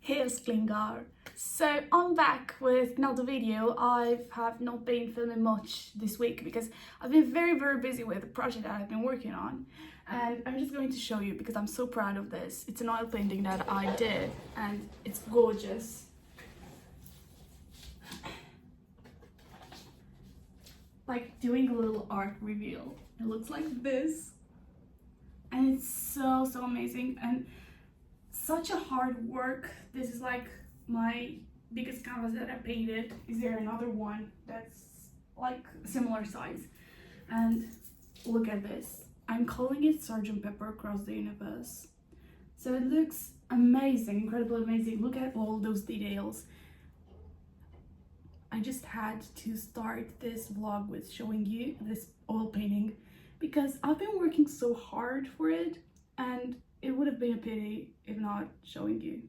Klingar. So I'm back with another video. I have not been filming much this week because I've been very busy with the project that I've been working on, and I'm just going to show you because I'm so proud of this. It's an oil painting that I did and it's gorgeous. Like doing a little art reveal. It looks like this and it's so amazing and such a hard work. This is like my biggest canvas that I painted. Is there another one that's like similar size? And look at this. I'm calling it Sgt. Pepper Across the Universe. So it looks amazing, incredibly amazing. Look at all those details. I just had to start this vlog with showing you this oil painting because I've been working so hard for it and it would have been a pity if not showing you.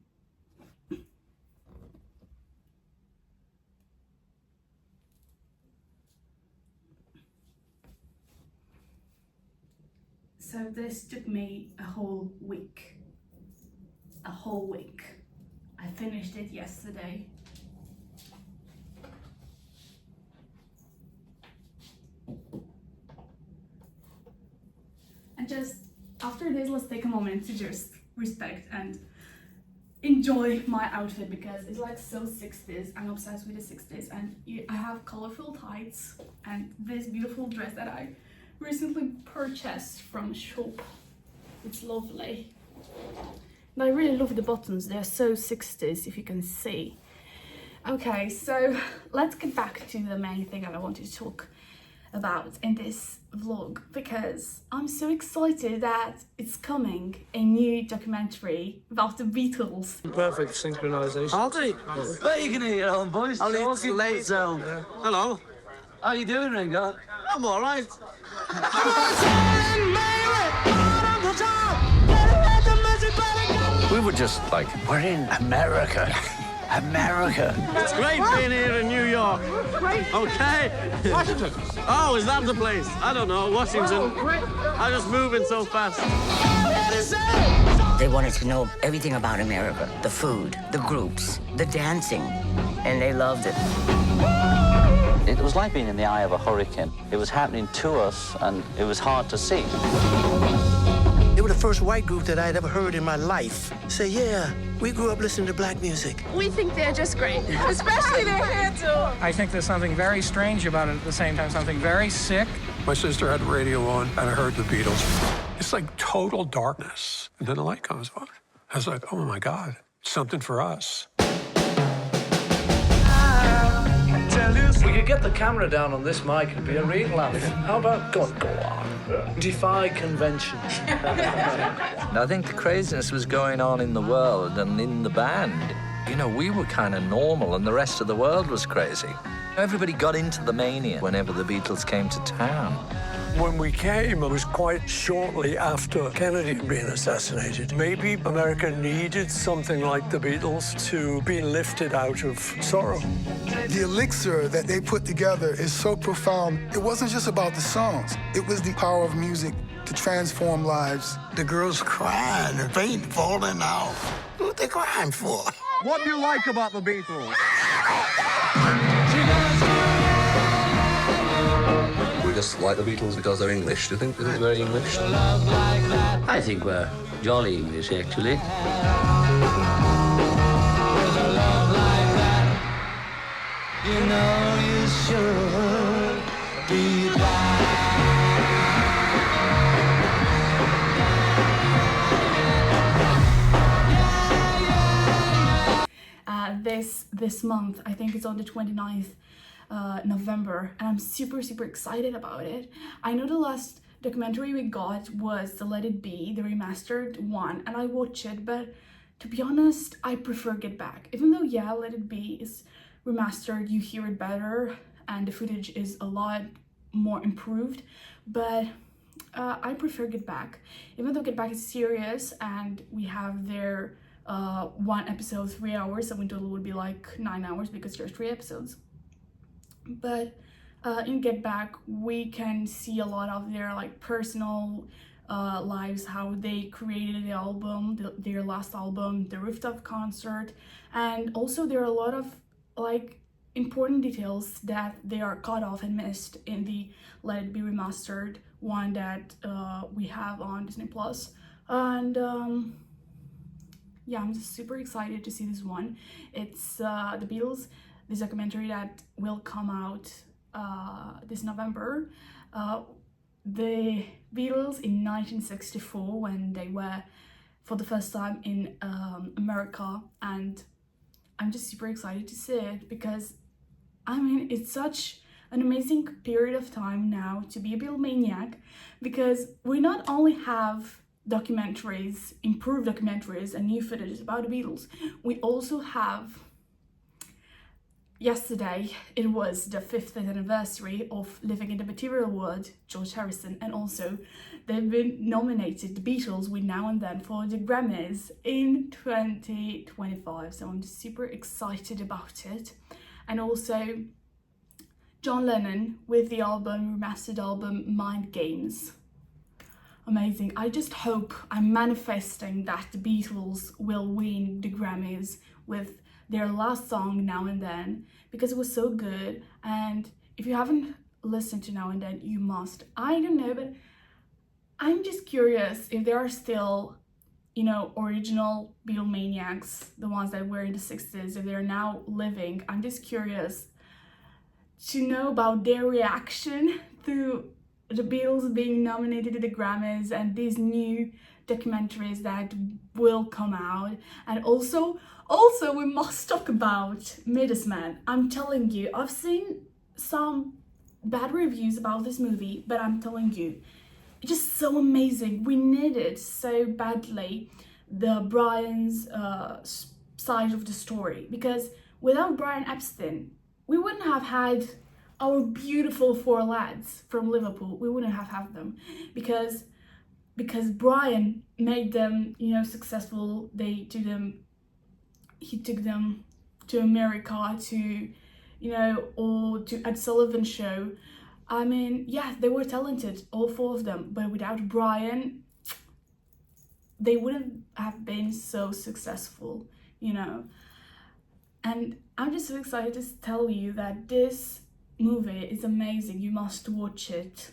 So this took me a whole week. I finished it yesterday. And just after this, let's take a moment to just respect and enjoy my outfit because it's like so 60s. I'm obsessed with the 60s, and I have colorful tights and this beautiful dress that I recently purchased from a shop. It's lovely. And I really love the buttons. They're so 60s, if you can see. Okay, so let's get back to the main thing that I wanted to talk about in this vlog because I'm so excited that it's coming, a new documentary about the Beatles. Perfect synchronization. Aldi, bet you can eat your own voice. Only it's late zone. Yeah. Hello. How you doing, Ringo? I'm all right. We were just like, we're in America. America. It's great being here in New York. Okay. Washington. Oh, is that the place? I don't know. Washington. I'm just moving so fast. They wanted to know everything about America, the food, the groups, the dancing, and they loved it. It was like being in the eye of a hurricane. It was happening to us, and it was hard to see. They were the first white group that I'd ever heard in my life. Say, yeah, we grew up listening to black music. We think they're just great, especially their hair too. I think there's something very strange about it at the same time, something very sick. My sister had the radio on, and I heard the Beatles. It's like total darkness. And then the light comes on. I was like, oh my God, something for us. We could get the camera down on this mic, it'd be a real laugh. How about go on? Defy convention. I think the craziness was going on in the world and in the band. You know, we were kind of normal and the rest of the world was crazy. Everybody got into the mania whenever the Beatles came to town. When we came, it was quite shortly after Kennedy had been assassinated. Maybe America needed something like the Beatles to be lifted out of sorrow. The elixir that they put together is so profound. It wasn't just about the songs. It was the power of music to transform lives. The girls crying, their paint falling out. What they crying for? What do you like about the Beatles? We just like the Beatles because they're English. Do you think they're very English? I think we're jolly English, actually. You know you should be This month, I think it's on the 29th November, and I'm super excited about it. I know the last documentary we got was the Let It Be, the remastered one, and I watched it, but to be honest, I prefer Get Back. Even though, yeah, Let It Be is remastered, you hear it better, and the footage is a lot more improved, but I prefer Get Back. Even though Get Back is serious, and we have their one episode 3 hours, so in total would be like 9 hours because there's 3 episodes. But in Get Back, we can see a lot of their like personal lives, how they created the album, their last album, the rooftop concert, and also there are a lot of like important details that they are cut off and missed in the Let It Be Remastered one that we have on Disney Plus. And yeah, I'm just super excited to see this one. It's the Beatles, this documentary that will come out this November. The Beatles in 1964, when they were for the first time in America, and I'm just super excited to see it because I mean it's such an amazing period of time now to be a Beatlemaniac, because we not only have documentaries, improved documentaries and new footage about the Beatles, we also have, yesterday it was the 50th anniversary of Living in the Material World, George Harrison, and also they've been nominated, the Beatles, with Now and Then, for the Grammys in 2025, so I'm just super excited about it. And also John Lennon with the remastered album Mind Games. Amazing. I just hope, I'm manifesting that the Beatles will win the Grammys with their last song Now and Then, because it was so good. And if you haven't listened to Now and Then, you must. I don't know, but I'm just curious if there are still, you know, original Beatlemaniacs, the ones that were in the 60s, if they're now living. I'm just curious to know about their reaction to the Beatles being nominated to the Grammys and these new documentaries that will come out. And also we must talk about Midas. I'm telling you, I've seen some bad reviews about this movie, but I'm telling you, it's just so amazing. We needed so badly the Brian's side of the story, because without Brian Epstein, we wouldn't have had our beautiful four lads from Liverpool. We wouldn't have had them, because Brian made them, you know, successful. He took them to America, to, you know, or to Ed Sullivan Show. I mean, yeah, they were talented, all four of them, but without Brian, they wouldn't have been so successful, you know. And I'm just so excited to tell you that this movie is amazing. You must watch it.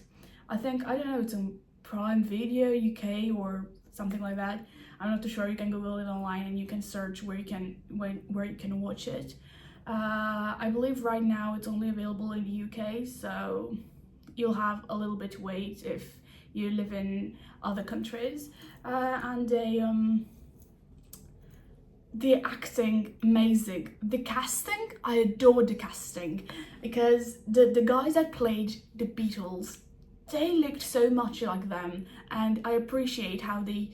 I don't know, it's on Prime Video UK or something like that. I'm not too sure. You can Google it online and you can search where you can watch it. I believe right now it's only available in the UK, so you'll have a little bit to wait if you live in other countries. And the acting, amazing. The casting, I adore the casting, because the guys that played the Beatles, they looked so much like them, and I appreciate how they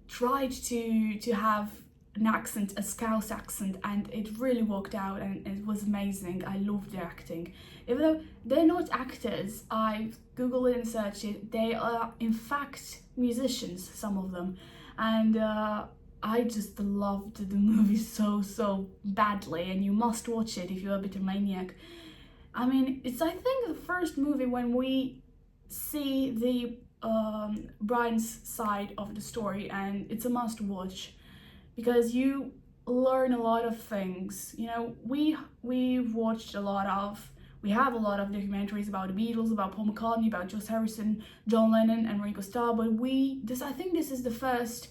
tried to have an accent, a Scouse accent, and it really worked out and it was amazing. I loved their acting. Even though they're not actors, I googled it and searched it, they are in fact musicians, some of them. And I just loved the movie so badly, and you must watch it if you're a Beatlemaniac. I mean, it's, I think, the first movie when we see the Brian's side of the story, and it's a must watch because you learn a lot of things. You know, we've watched a lot of, we have a lot of documentaries about the Beatles, about Paul McCartney, about George Harrison, John Lennon and Ringo Starr, but I think this is the first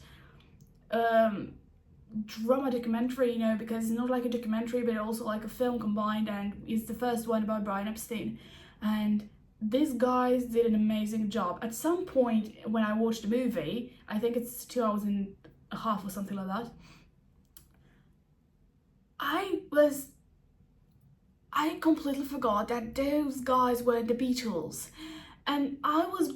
drama documentary, you know, because it's not like a documentary but also like a film combined, and it's the first one about Brian Epstein. And these guys did an amazing job. At some point when I watched the movie, I think it's 2 hours and a half or something like that, I completely forgot that those guys were the Beatles, and I was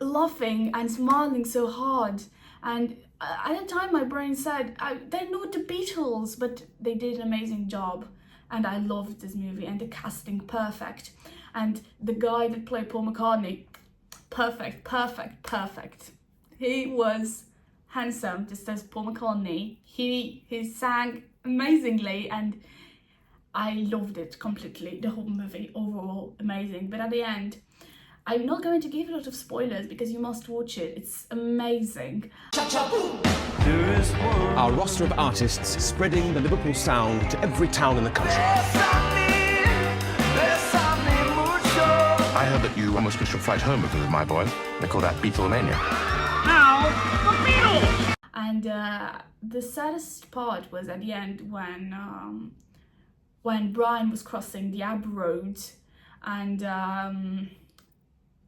laughing and smiling so hard, and at the time my brain said, they're not the Beatles, but they did an amazing job. And I loved this movie, and the casting, perfect. And the guy that played Paul McCartney, perfect. He was handsome, just as Paul McCartney. He sang amazingly, and I loved it completely. The whole movie overall amazing. But at the end, I'm not going to give a lot of spoilers because you must watch it. It's amazing. Our roster of artists spreading the Liverpool sound to every town in the country. I heard that you almost missed your flight home because of my boy. They call that Beatlemania. Now, the Beatles! And the saddest part was at the end when Brian was crossing the Abbey Road, and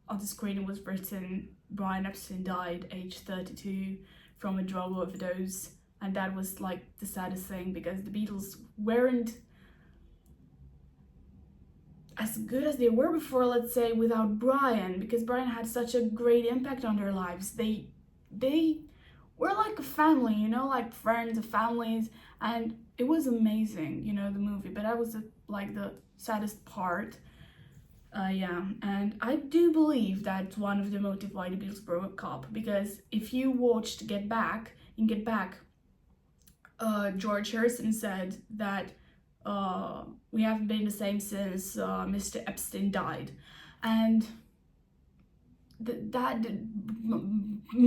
on the screen it was written, Brian Epstein died aged 32 from a drug overdose. And that was like the saddest thing, because the Beatles weren't as good as they were before, let's say, without Brian, because Brian had such a great impact on their lives. They were like a family, you know, like friends and families, and it was amazing, you know, the movie. But that was like the saddest part. Yeah, and I do believe that's one of the motives why the Beatles broke up, because if you watched Get Back, George Harrison said that we haven't been the same since Mr. Epstein died, and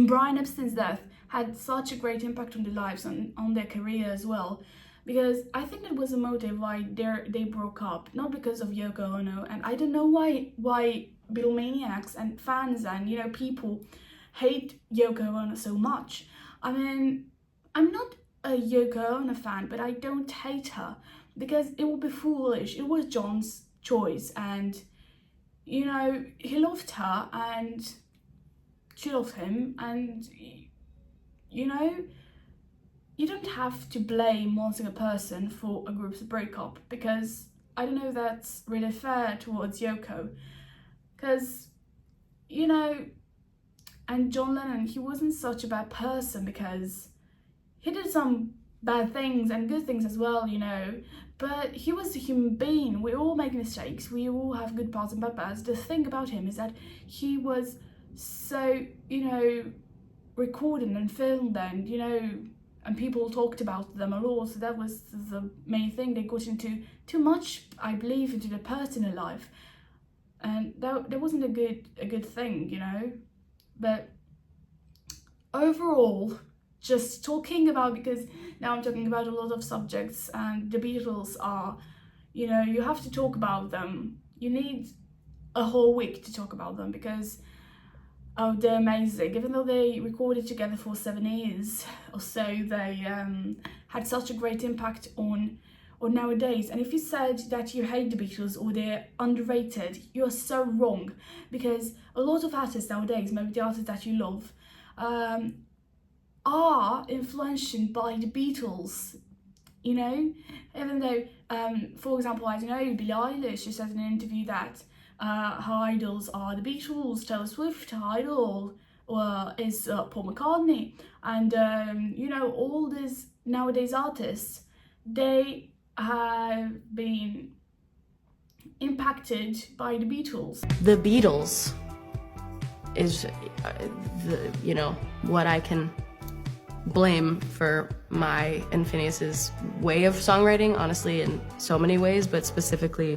Brian Epstein's death had such a great impact on their lives and on their career as well, because I think that was a motive why they broke up, not because of Yoko Ono. And I don't know why Beatlemaniacs and fans and, you know, people hate Yoko Ono so much. I mean, I'm not a Yoko Ono fan, but I don't hate her, because it would be foolish. It was John's choice, and, you know, he loved her and she loved him, and, you know, you don't have to blame one single person for a group's breakup, because I don't know if that's really fair towards Yoko, because, you know, and John Lennon, he wasn't such a bad person, because he did some bad things and good things as well, you know, but he was a human being. We all make mistakes, we all have good parts and bad parts. The thing about him is that he was so, you know, recorded and filmed, and, you know, and people talked about them a lot, so that was the main thing. They got into too much, I believe, into their personal life, and that wasn't a good thing, you know. But overall, just talking about, because now I'm talking about a lot of subjects, and the Beatles are, you know, you have to talk about them. You need a whole week to talk about them, because they're amazing. Even though they recorded together for 7 years or so, they had such a great impact on nowadays. And if you said that you hate the Beatles or they're underrated, you are so wrong, because a lot of artists nowadays, maybe the artists that you love, are influenced by the Beatles, you know. Even though, for example, I don't know, Billie Eilish, she said in an interview that her idols are the Beatles, Taylor Swift, her idol is Paul McCartney, and you know, all these nowadays artists, they have been impacted by the Beatles. The Beatles is you know, what I can blame for my and Phineas's way of songwriting, honestly, in so many ways, but specifically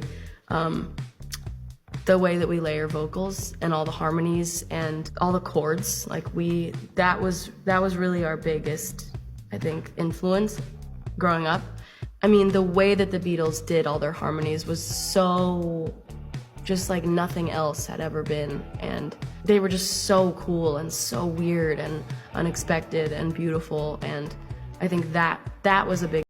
the way that we layer vocals and all the harmonies and all the chords. Like that was really our biggest, I think, influence growing up. I mean, the way that the Beatles did all their harmonies was so just like nothing else had ever been, and they were just so cool and so weird and unexpected and beautiful, and I think that was a big.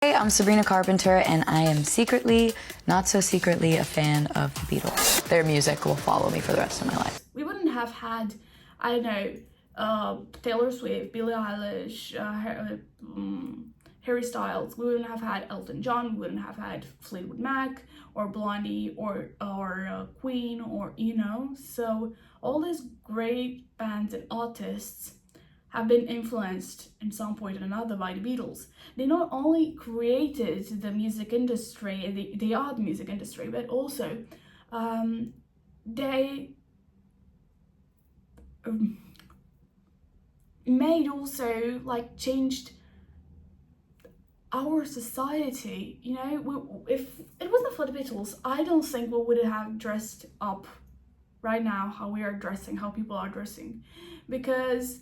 Hey, I'm Sabrina Carpenter, and I am secretly, not so secretly, a fan of the Beatles. Their music will follow me for the rest of my life. We wouldn't have had, I don't know, Taylor Swift, Billie Eilish, Harry Styles. We wouldn't have had Elton John. We wouldn't have had Fleetwood Mac or Blondie or Queen, or, you know. So all these great bands and artists have been influenced in some point or another by the Beatles. They not only created the music industry, the art music industry, but also they made also, like, changed our society, you know. If it wasn't for the Beatles, I don't think we would have dressed up right now how we are dressing, how people are dressing, because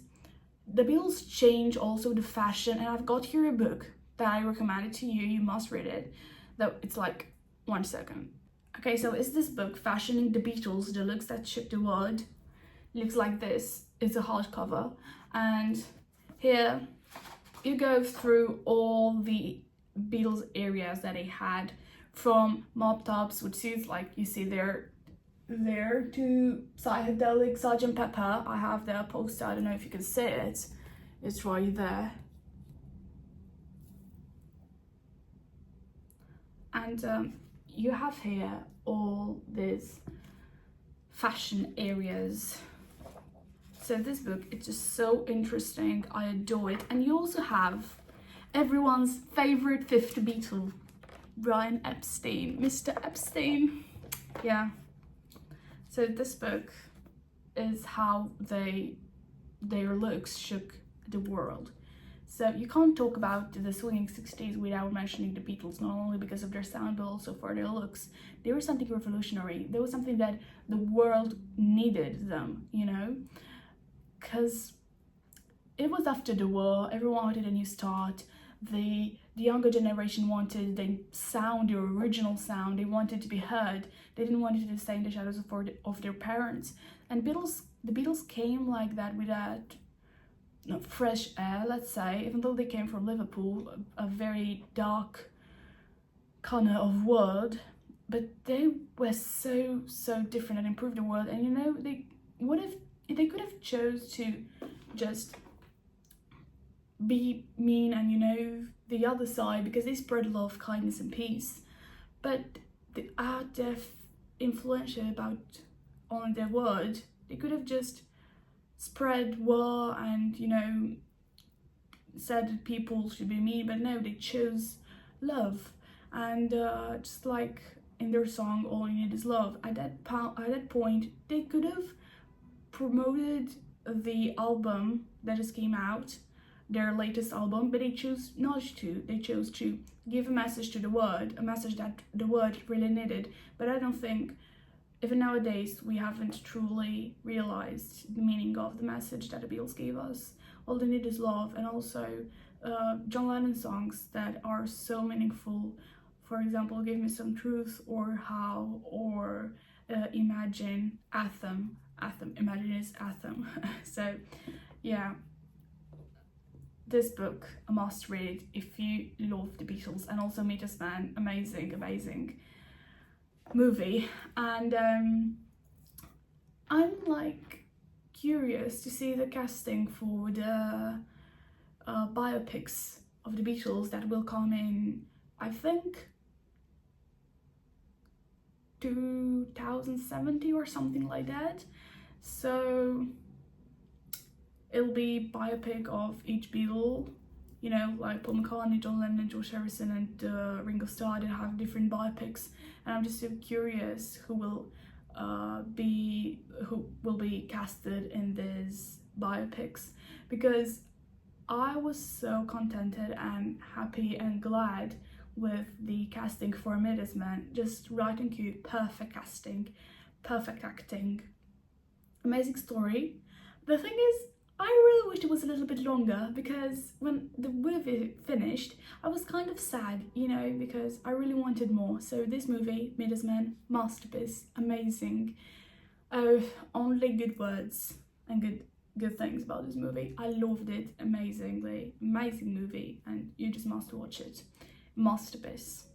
the Beatles change also the fashion. And I've got here a book that I recommended to you. You must read it. Though it's like 1 second. Okay, so it's this book, Fashioning the Beatles, the Looks That Shook the World. It looks like this. It's a hardcover, and here you go through all the Beatles areas that they had, from mop tops with suits like you see there to psychedelic Sgt. Pepper. I have their poster, I don't know if you can see it, it's right there. And you have here all these fashion areas. So this book, it's just so interesting, I adore it. And you also have everyone's favorite fifth Beatle, Brian Epstein, Mr. Epstein. Yeah. So this book is how their looks shook the world. So you can't talk about the swinging 60s without mentioning the Beatles, not only because of their sound, but also for their looks. They were something revolutionary. They were something that the world needed them, you know? Because it was after the war, everyone wanted a new start. The younger generation wanted the sound, the original sound. They wanted to be heard. They didn't want to stay in the shadows of their parents. And the Beatles came like that with that fresh air, let's say, even though they came from Liverpool, a very dark corner of world, but they were so different and improved the world. And you know, they could have chose to just be mean and, you know, the other side, because they spread love, kindness and peace, but they are influential about on their word. They could have just spread war and, you know, said that people should be mean, but no, they chose love. And just like in their song All You Need Is Love, at that point they could have promoted the album that just came out, their latest album, but they chose not to. They chose to give a message to the world, a message that the world really needed. But I don't think, even nowadays, we haven't truly realized the meaning of the message that the Beatles gave us. All They Need Is Love, and also John Lennon songs that are so meaningful. For example, Give Me Some Truth, or How, or Imagine, Anthem. Imagine is Anthem. So yeah, this book, a must read if you love the Beatles. And also Midas, amazing movie. And I'm like curious to see the casting for the biopics of the Beatles that will come in, I think 2070 or something like that. So it'll be biopic of each Beatle, you know, like Paul McCartney, John Lennon, George Harrison and Ringo Starr. They have different biopics, and I'm just so curious who will be casted in these biopics, because I was so contented and happy and glad with the casting for Midas Man. Just right and cute, perfect casting, perfect acting, amazing story. The thing is, I really wished it was a little bit longer, because when the movie finished, I was kind of sad, you know, because I really wanted more. So this movie, Midas Man, masterpiece, amazing. Oh, only good words and good things about this movie. I loved it amazingly, amazing movie, and you just must watch it. Masterpiece.